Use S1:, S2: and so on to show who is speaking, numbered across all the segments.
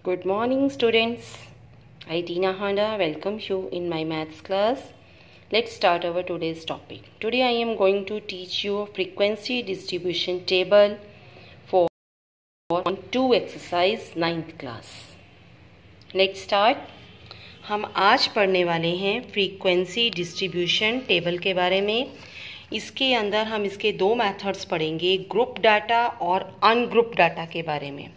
S1: Good morning, students. I, Tina Honda, welcome you in my maths class. Let's start our today's topic. Today I am going to teach you a frequency distribution table for 2 exercise 9th class. Let's start. हम आज पढ़ने वाले हैं frequency distribution table के बारे में. इसके अंदर हम इसके दो मेथड्स पढ़ेंगे, ग्रुप डाटा और अनग्रुप डाटा के बारे में.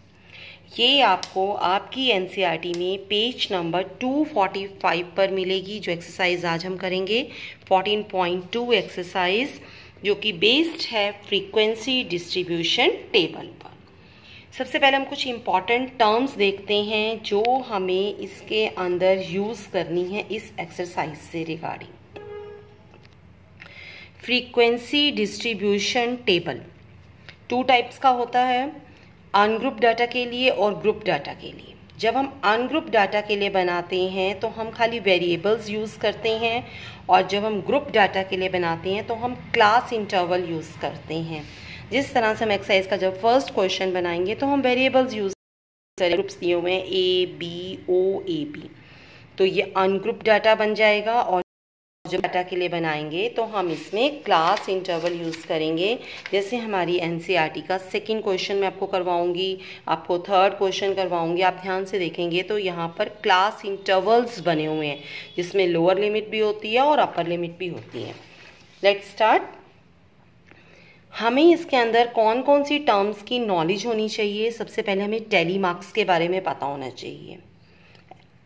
S1: ये आपको आपकी एनसीईआरटी में पेज नंबर 245 पर मिलेगी. जो एक्सरसाइज आज हम करेंगे 14.2 एक्सरसाइज, जो कि बेस्ड है फ्रीक्वेंसी डिस्ट्रीब्यूशन टेबल पर. सबसे पहले हम कुछ इम्पॉर्टेंट टर्म्स देखते हैं जो हमें इसके अंदर यूज़ करनी है इस एक्सरसाइज से regarding. Frequency distribution table 2 types का होता है, अनग्रुप डाटा के लिए और ग्रुप डाटा के लिए. जब हम अनग्रुप डाटा के लिए बनाते हैं तो हम खाली वेरिएबल्स यूज़ करते हैं, और जब हम ग्रुप डाटा के लिए बनाते हैं तो हम क्लास इंटरवल यूज़ करते हैं. जिस तरह से हम एक्सरसाइज का जब फर्स्ट क्वेश्चन बनाएंगे तो हम वेरिएबल्स यूज़ करेंगे. ग्रुप्स दिए हुए हैं A-B-O-A-B, तो ये अनग्रुप डाटा बन जाएगा. और जब डाटा के लिए बनाएंगे तो हम इसमें क्लास इंटरवल यूज़ करेंगे. जैसे हमारी एनसीईआरटी का सेकंड क्वेश्चन मैं आपको करवाऊंगी, आपको थर्ड क्वेश्चन करवाऊंगी. आप ध्यान से देखेंगे तो यहाँ पर क्लास इंटरवल्स बने हुए हैं, जिसमें लोअर लिमिट भी होती है और अपर लिमिट भी होती है. Let's start. हमें इसके अंदर कौन कौन सी टर्म्स की नॉलेज होनी चाहिए. सबसे पहले हमें टेली मार्क्स के बारे में पता होना चाहिए.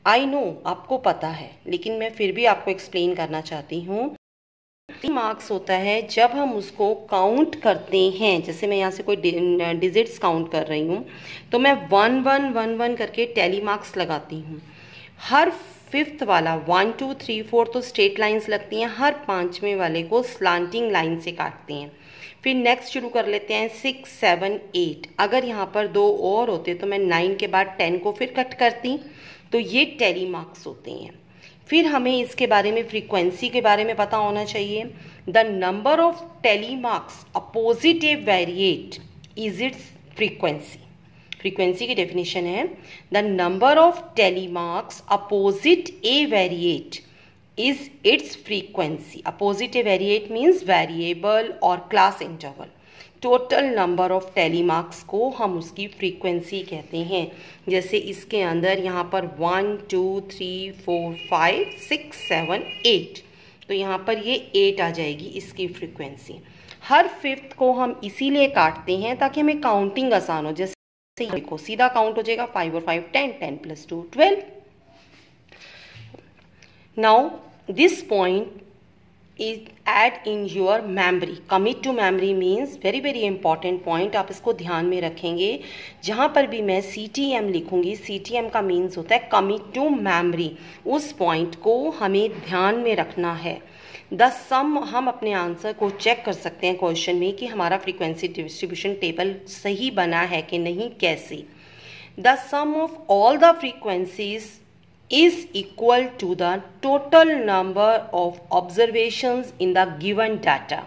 S1: आई नो आपको पता है, लेकिन मैं फिर भी आपको एक्सप्लेन करना चाहती हूँ. मार्क्स होता है जब हम उसको काउंट करते हैं. जैसे मैं यहाँ से कोई डिजिट्स काउंट कर रही हूँ तो मैं 1 1 1 1 करके टेली मार्क्स लगाती हूँ. हर फिफ्थ वाला 1 2 3 4 तो स्ट्रेट लाइंस लगती हैं, हर पांचवें वाले को स्लांटिंग लाइन से काटते हैं. फिर नेक्स्ट शुरू कर लेते हैं 6 7 8. अगर यहाँ पर 2 और होते तो मैं 9 के बाद 10 को फिर कट करती. तो ये टेली मार्क्स होते हैं. फिर हमें इसके बारे में फ्रीक्वेंसी के बारे में पता होना चाहिए. The number of tally marks opposite a variate is its frequency. Frequency की डेफिनेशन है the number of tally marks opposite a variate is its frequency. Opposite a variate means variable और class interval. Total number of tally marks को हम उसकी frequency कहते हैं. जैसे इसके अंदर यहाँ पर 1 2 3 4 5 6 7 8, तो यहाँ पर ये 8 आ जाएगी इसकी फ्रीक्वेंसी. हर फिफ्थ को हम इसीलिए काटते हैं ताकि हमें काउंटिंग आसान हो. जैसे देखो सीधा काउंट हो जाएगा 5 और 5 10, 10 + 2 12. Now this point is add in your memory. Commit to memory means very important point. आप इसको ध्यान में रखेंगे. जहाँ पर भी मैं CTM लिखूंगी, CTM का मीन्स होता है commit to memory. उस पॉइंट को हमें ध्यान में रखना है. द सम, हम अपने आंसर को चेक कर सकते हैं क्वेश्चन में कि हमारा फ्रीक्वेंसी डिस्ट्रीब्यूशन टेबल सही बना है कि नहीं. कैसे? The sum of all the frequencies is equal to the total number of observations in the given data.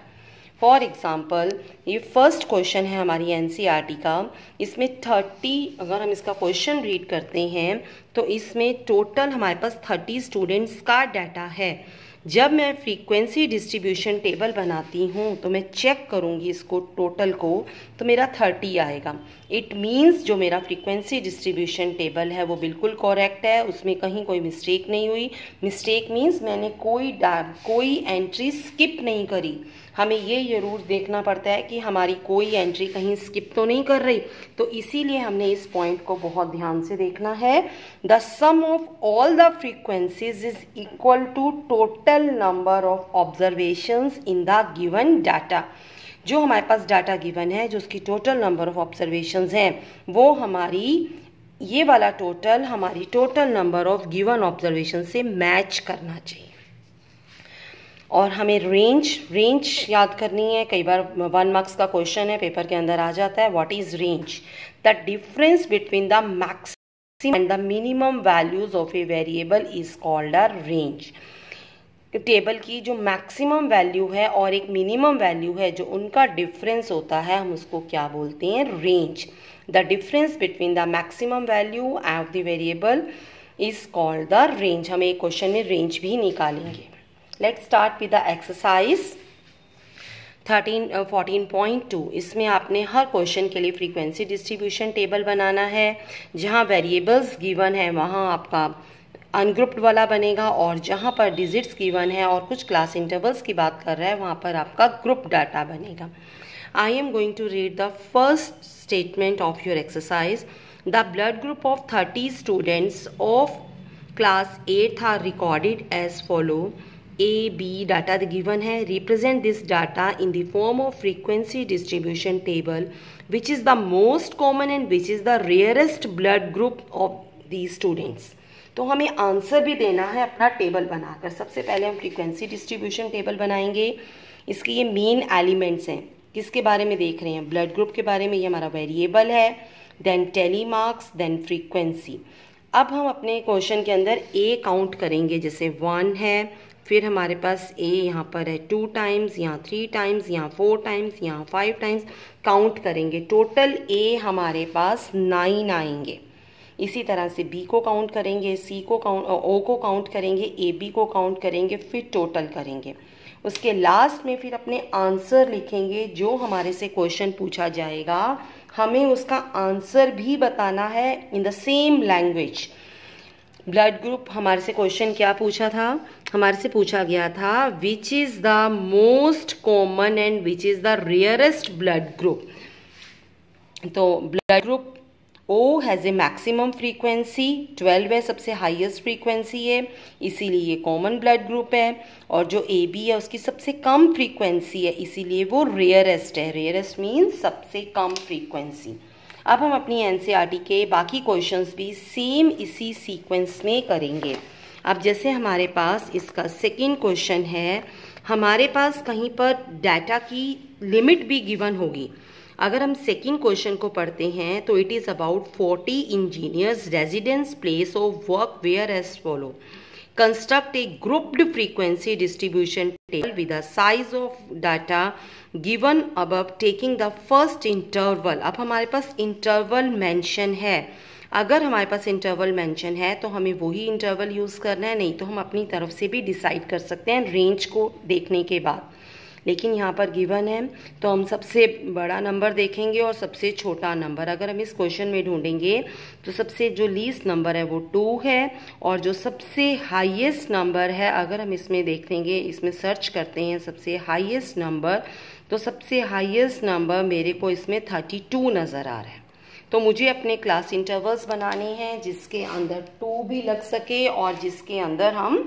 S1: For example, ये फर्स्ट क्वेश्चन है हमारी एनसीईआरटी का. इसमें 30, अगर हम इसका क्वेश्चन रीड करते हैं तो इसमें टोटल हमारे पास 30 स्टूडेंट्स का डाटा है. जब मैं फ्रीक्वेंसी डिस्ट्रीब्यूशन टेबल बनाती हूँ तो मैं चेक करूँगी इसको टोटल को, तो मेरा 30 आएगा. इट मीन्स जो मेरा फ्रीक्वेंसी डिस्ट्रीब्यूशन टेबल है वो बिल्कुल करेक्ट है, उसमें कहीं कोई मिस्टेक नहीं हुई. मिस्टेक मीन्स मैंने कोई एंट्री स्किप नहीं करी. हमें ये ज़रूर देखना पड़ता है कि हमारी कोई एंट्री कहीं स्किप तो नहीं कर रही, तो इसीलिए हमने इस पॉइंट को बहुत ध्यान से देखना है. The sum of all the frequencies is equal to total number of observations in the given data. जो हमारे पास डाटा गिवन है, जो उसकी टोटल नंबर ऑफ ऑब्जर्वेशंस हैं, वो हमारी ये वाला टोटल हमारी total number of given observation से मैच करना चाहिए. और हमें रेंज याद करनी है. कई बार 1 मार्क्स का क्वेश्चन है, पेपर के अंदर आ जाता है. What is range? The difference between the maximum and the minimum values of a variable is called a range. Table की जो मैक्सिमम वैल्यू है और एक मिनिमम वैल्यू है, जो उनका डिफरेंस होता है, हम उसको क्या बोलते हैं? Range. The difference between the maximum value of the variable is called the range. हम एक क्वेश्चन में रेंज भी निकालेंगे। Let's start with the exercise 14.2। इसमें आपने हर क्वेश्चन के लिए फ्रीक्वेंसी डिस्ट्रीब्यूशन टेबल बनाना है। जहां वेरिएबल्स गिवन है वहां आपका अनग्रुप्ड वाला बनेगा, और जहां पर डिजिट्स गिवन है और कुछ क्लास इंटरवल्स की बात कर रहा है वहां पर आपका ग्रुप डाटा बनेगा। I am going to read the first statement of your exercise. The blood group of 30 students of class 8 are recorded as follow. A, B data given है। Represent this data in the form of frequency distribution table which is the most common and which is the rarest blood group of the students. तो हमें answer भी देना है अपना table बनाकर। सबसे पहले हम फ्रीक्वेंसी डिस्ट्रीब्यूशन टेबल बनाएंगे। इसके ये मेन एलिमेंट्स हैं। किसके बारे में देख रहे हैं? ब्लड ग्रुप के बारे में। ये हमारा वेरिएबल है, then tally marks, then frequency. अब हम अपने क्वेश्चन के अंदर ए काउंट करेंगे, जैसे 1 है, फिर हमारे पास ए यहाँ पर है 2 टाइम्स, यहाँ 3 टाइम्स, यहाँ 4 टाइम्स, यहाँ 5 टाइम्स। काउंट करेंगे, टोटल ए हमारे पास 9 आएंगे। इसी तरह से बी को काउंट करेंगे, सी को काउंट, ओ को काउंट करेंगे, ए बी को काउंट करेंगे, फिर टोटल करेंगे। उसके लास्ट में फिर अपने आंसर लिखेंगे। जो हमारे से क्वेश्चन पूछा जाएगा हमें उसका आंसर भी बताना है in the same language. Blood group हमारे से क्वेश्चन क्या पूछा था? हमारे से पूछा गया था which is the most common and which is the rarest blood group. तो blood group O has a maximum frequency 12 है, सबसे हाईएस्ट फ्रीक्वेंसी है, इसीलिए ये कॉमन ब्लड ग्रुप है। और जो AB है उसकी सबसे कम फ्रीक्वेंसी है, इसीलिए वो रेयरेस्ट है। रेयरेस्ट मीन्स सबसे कम फ्रीक्वेंसी। अब हम अपनी NCERT के बाकी क्वेश्चंस भी सेम इसी सीक्वेंस में करेंगे। अब जैसे हमारे पास इसका सेकंड क्वेश्चन है, हमारे पास कहीं पर डाटा की लिमिट भी गिवन होगी। अगर हम सेकंड क्वेश्चन को पढ़ते हैं तो it is about 40 engineers residence place of work where as follow. Construct a grouped frequency distribution table with the size of data given above taking the first interval. अब हमारे पास interval mention है। अगर हमारे पास interval mention है तो हमें वही interval use करना है, नहीं तो हम अपनी तरफ से भी डिसाइड कर सकते हैं रेंज को देखने के बाद। लेकिन यहाँ पर गिवन है तो हम सबसे बड़ा नंबर देखेंगे और सबसे छोटा नंबर। अगर हम इस क्वेश्चन में ढूंढेंगे तो सबसे जो लीस्ट नंबर है वो 2 है, और जो सबसे हाईएस्ट नंबर है अगर हम इसमें देखेंगे, इसमें सर्च करते हैं सबसे हाईएस्ट नंबर, तो सबसे हाईएस्ट नंबर मेरे को इसमें 32 नज़र आ रहा है। तो मुझे अपने क्लास इंटरवल्स बनाने हैं जिसके अंदर 2 भी लग सके और जिसके अंदर हम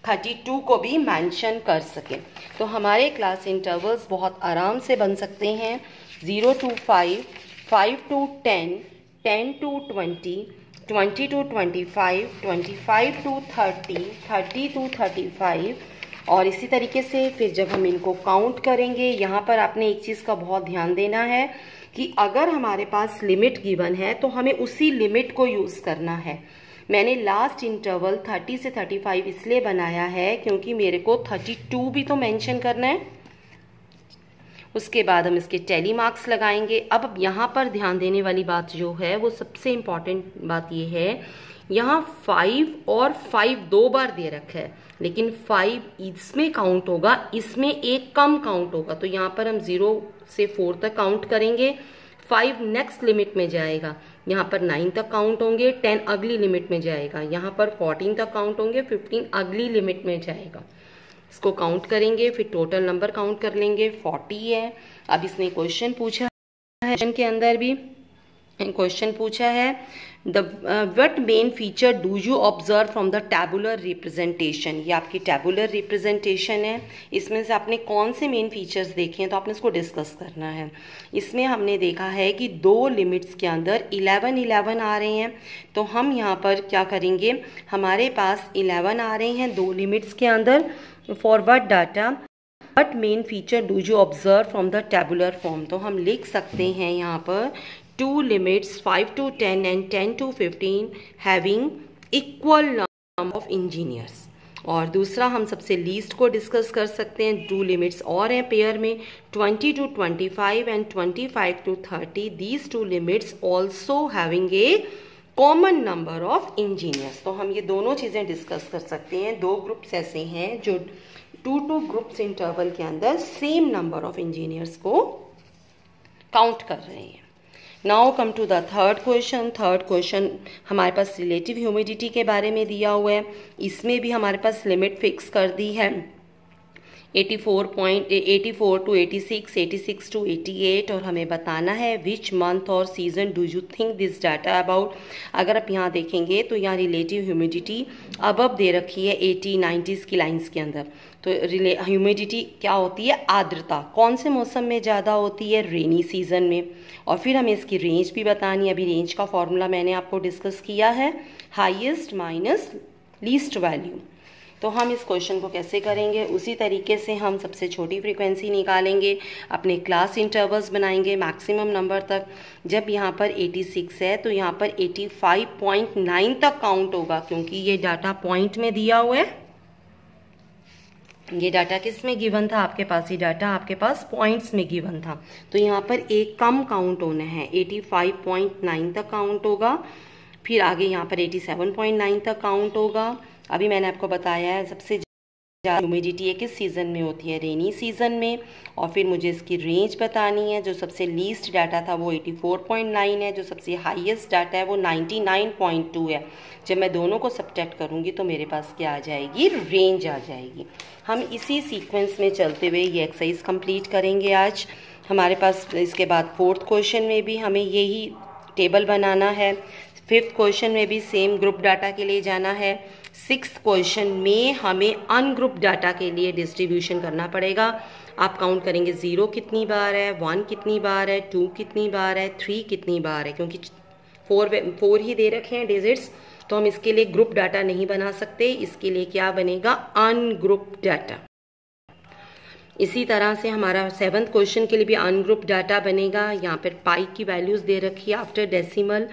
S1: 32 को भी मेंशन कर सकें। तो हमारे क्लास इंटरवल्स बहुत आराम से बन सकते हैं। 0 to 5, 5 to 10, 10 to 20, 20 to 25, 25 to 30, 30 to 35, और इसी तरीके से फिर जब हम इनको काउंट करेंगे, यहाँ पर आपने एक चीज़ का बहुत ध्यान देना है कि अगर हमारे पास लिमिट गिवन है तो हमें उसी लिमिट को यूज़ करना है। मैंने लास्ट इंटरवल 30 से 35 इसलिए बनाया है क्योंकि मेरे को 32 भी तो मेंशन करना है। उसके बाद हम इसके टेली मार्क्स लगाएंगे। अब यहाँ पर ध्यान देने वाली बात जो है वो सबसे इम्पॉर्टेंट बात ये है, यहाँ 5 और 5 2 बार दे रखा है, लेकिन 5 इसमें काउंट होगा, इसमें एक कम काउंट होगा। तो यहाँ पर हम 0 से 4 तक काउंट करेंगे, 5 नेक्स्ट लिमिट में जाएगा, यहाँ पर 9 तक काउंट होंगे, 10 अगली लिमिट में जाएगा, यहाँ पर 14 तक काउंट होंगे, 15 अगली लिमिट में जाएगा। इसको काउंट करेंगे, फिर टोटल नंबर काउंट कर लेंगे, 40 है। अब इसने क्वेश्चन पूछा है, क्वेश्चन के अंदर भी क्वेश्चन पूछा है what main feature do you observe from the tabular representation. ये आपकी टैबुलर रिप्रेजेंटेशन है, इसमें से आपने कौन से मेन फीचर्स देखे हैं तो आपने इसको डिस्कस करना है। इसमें हमने देखा है कि 2 लिमिट्स के अंदर 11 आ रहे हैं, तो हम यहाँ पर क्या करेंगे, हमारे पास 11 आ रहे हैं 2 लिमिट्स के अंदर। Forward data what main feature do you observe from the tabular form, तो हम लिख सकते हैं यहाँ पर 2 limits 5 to 10 and 10 to 15 having equal number of engineers। और दूसरा हम सबसे लीस्ट को डिस्कस कर सकते हैं। 2 लिमिट्स और हैं पेयर में, 20 to 25 and 25 to 30। These 2 limits also having a common number of engineers. तो हम ये दोनों चीज़ें डिस्कस कर सकते हैं। 2 ग्रुप्स ऐसे हैं जो 2 ग्रुप्स इंटरवल के अंदर सेम नंबर ऑफ इंजीनियर्स को काउंट कर रहे हैं। Now come to the third question. Third question हमारे पास रिलेटिव ह्यूमिडिटी के बारे में दिया हुआ है। इसमें भी हमारे पास लिमिट फिक्स कर दी है 84 to 86, 86 to 88, और हमें बताना है विच मंथ और season do you think this data about. अगर आप यहाँ देखेंगे तो यहाँ रिलेटिव ह्यूमिडिटी अबव दे रखी है 80, 90s की लाइंस के अंदर। तो ह्यूमिडिटी क्या होती है? आर्द्रता। कौन से मौसम में ज़्यादा होती है? रेनी सीजन में। और फिर हमें इसकी रेंज भी बतानी है। अभी रेंज का फॉर्मूला मैंने आपको डिस्कस किया है, हाईएस्ट माइनस लीस्ट वैल्यू। तो हम इस क्वेश्चन को कैसे करेंगे? उसी तरीके से हम सबसे छोटी फ्रीक्वेंसी निकालेंगे, अपने क्लास इंटरवल्स बनाएंगे मैक्सिमम नंबर तक। जब यहाँ पर 86 है तो यहाँ पर 85.9 तक काउंट होगा, क्योंकि ये डाटा पॉइंट में दिया हुआ है। ये डाटा किस में गिवन था आपके पास? ये डाटा आपके पास पॉइंट्स में गिवन था। तो यहाँ पर एक कम काउंट होना है, 85.9 तक काउंट होगा। फिर आगे यहाँ पर 87.9 तक काउंट होगा। अभी मैंने आपको बताया है सबसे ज़्यादा ह्यूमिडिटी किस सीज़न में होती है? रेनी सीज़न में। और फिर मुझे इसकी रेंज बतानी है। जो सबसे लीस्ट डाटा था वो 84.9 है, जो सबसे हाईएस्ट डाटा है वो 99.2 है। जब मैं दोनों को सब्ट्रैक्ट करूँगी तो मेरे पास क्या आ जाएगी? रेंज आ जाएगी। हम इसी सीक्वेंस में चलते हुए ये एक्सरसाइज कंप्लीट करेंगे आज। हमारे पास इसके बाद 4th क्वेश्चन में भी हमें यही टेबल बनाना है। 5th क्वेश्चन में भी सेम ग्रुप डाटा के लिए जाना है। 6th क्वेश्चन में हमें अनग्रुप डाटा के लिए डिस्ट्रीब्यूशन करना पड़ेगा। आप काउंट करेंगे 0 कितनी बार है, 1 कितनी बार है, 2 कितनी बार है, 3 कितनी बार है, क्योंकि 4 ही दे रखे हैं डिजिट्स। तो हम इसके लिए ग्रुप डाटा नहीं बना सकते। इसके लिए क्या बनेगा? Ungroup data. इसी तरह से हमारा 7th क्वेश्चन के लिए भी अनग्रुप डाटा बनेगा। यहाँ पर पाई की वैल्यूज़ दे रखी है आफ्टर डेसिमल।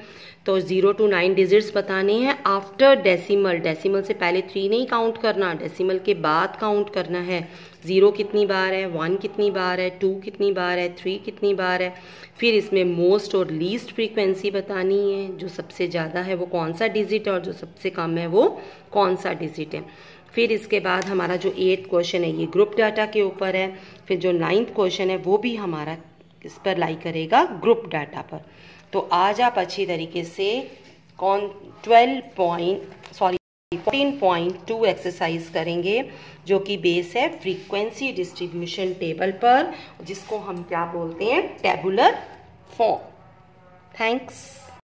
S1: तो 0 to 9 डिजिट्स बताने हैं आफ्टर डेसिमल। डेसिमल से पहले 3 नहीं काउंट करना, डेसिमल के बाद काउंट करना है। 0 कितनी बार है, 1 कितनी बार है, 2 कितनी बार है, 3 कितनी बार है। फिर इसमें मोस्ट और लीस्ट फ्रीक्वेंसी बतानी है। जो सबसे ज़्यादा है वो कौन सा डिजिट है और जो सबसे कम है वो कौन सा डिजिट है। फिर इसके बाद हमारा जो 8th क्वेश्चन है ये ग्रुप डाटा के ऊपर है। फिर जो 9th क्वेश्चन है वो भी हमारा इस पर लाई करेगा ग्रुप डाटा पर। तो आज आप अच्छी तरीके से 14.2 एक्सरसाइज करेंगे, जो कि बेस है फ्रीक्वेंसी डिस्ट्रीब्यूशन टेबल पर, जिसको हम क्या बोलते हैं? Tabular form. थैंक्स।